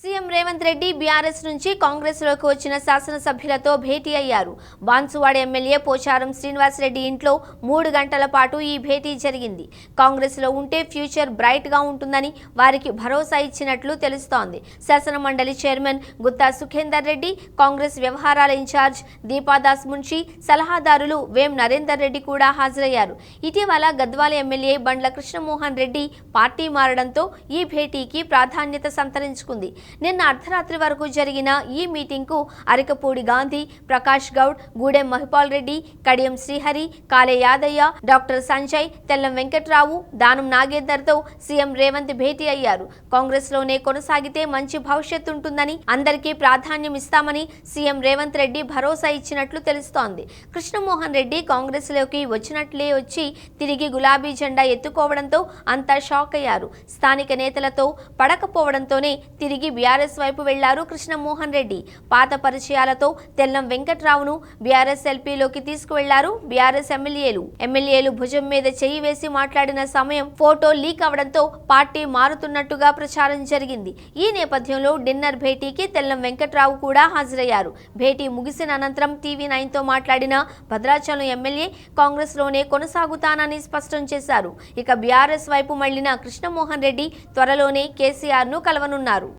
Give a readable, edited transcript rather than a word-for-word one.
CM Revanth Reddy BRS నుంచి కాంగ్రెస్ లోకి వచ్చిన శాసనసభ్యులతో భేటీ అయ్యారు. బాన్సువాడ ఎమ్మెల్యే పోచారం శ్రీనివాస్ రెడ్డి ఇంట్లో 3 గంటల పాటు ఈ భేటీ జరిగింది. కాంగ్రెస్ లో ఉంటే ఫ్యూచర్ బ్రైట్ గా ఉంటుందని వారికి భరోసా ఇచ్చినట్లు తెలుస్తోంది. శాసన మండలి చైర్మన్ గుత్తా సుఖేందర్ రెడ్డి, కాంగ్రెస్ వ్యవహారాల ఇన్ఛార్జ్ దీపాదాస్ మున్షి, సలహాదారులు వేం నరేందర్ రెడ్డి కూడా హాజరయ్యారు. ఇటీవల గద్వాల ఎమ్మెల్యే బండ్ల కృష్ణమోహన్ రెడ్డి పార్టీ మారడంతో ఈ భేటీకి ప్రాధాన్యత సంతరించుకుంది. నిన్న అర్ధరాత్రి వరకు జరిగిన ఈ మీటింగ్కు అరికపూడి గాంధీ, ప్రకాష్ గౌడ్, గూడెం మహిపాల్ రెడ్డి, కడియం శ్రీహరి, కాలే యాదయ్య, డాక్టర్ సంజయ్, తెల్లం వెంకట్రావు, దానం నాగేందర్తో సీఎం రేవంత్ భేటీ అయ్యారు. కాంగ్రెస్ లోనే కొనసాగితే మంచి భవిష్యత్తు ఉంటుందని, అందరికీ ప్రాధాన్యం ఇస్తామని సీఎం రేవంత్ రెడ్డి భరోసా ఇచ్చినట్లు తెలుస్తోంది. కృష్ణమోహన్ రెడ్డి కాంగ్రెస్ లోకి వచ్చినట్లే వచ్చి తిరిగి గులాబీ జెండా ఎత్తుకోవడంతో అంతా షాక్ అయ్యారు. స్థానిక నేతలతో పడకపోవడంతోనే తిరిగి బీఆర్ఎస్ వైపు వెళ్లారు కృష్ణమోహన్ రెడ్డి. పాత పరిచయాలతో తెల్లం వెంకట్రావును బీఆర్ఎస్ ఎల్పీలోకి తీసుకువెళ్లారు బీఆర్ఎస్ ఎమ్మెల్యేలు భుజం మీద చెయ్యి వేసి మాట్లాడిన సమయం ఫోటో లీక్ అవడంతో పార్టీ మారుతున్నట్టుగా ప్రచారం జరిగింది. ఈ నేపథ్యంలో డిన్నర్ భేటీకి తెల్లం వెంకట్రావు కూడా హాజరయ్యారు. భేటీ ముగిసిన అనంతరం టీవీ9తో మాట్లాడిన భద్రాచలం ఎమ్మెల్యే కాంగ్రెస్ లోనే కొనసాగుతానని స్పష్టం చేశారు. ఇక బీఆర్ఎస్ వైపు మళ్లిన కృష్ణమోహన్ రెడ్డి త్వరలోనే కేసీఆర్ ను కలవనున్నారు.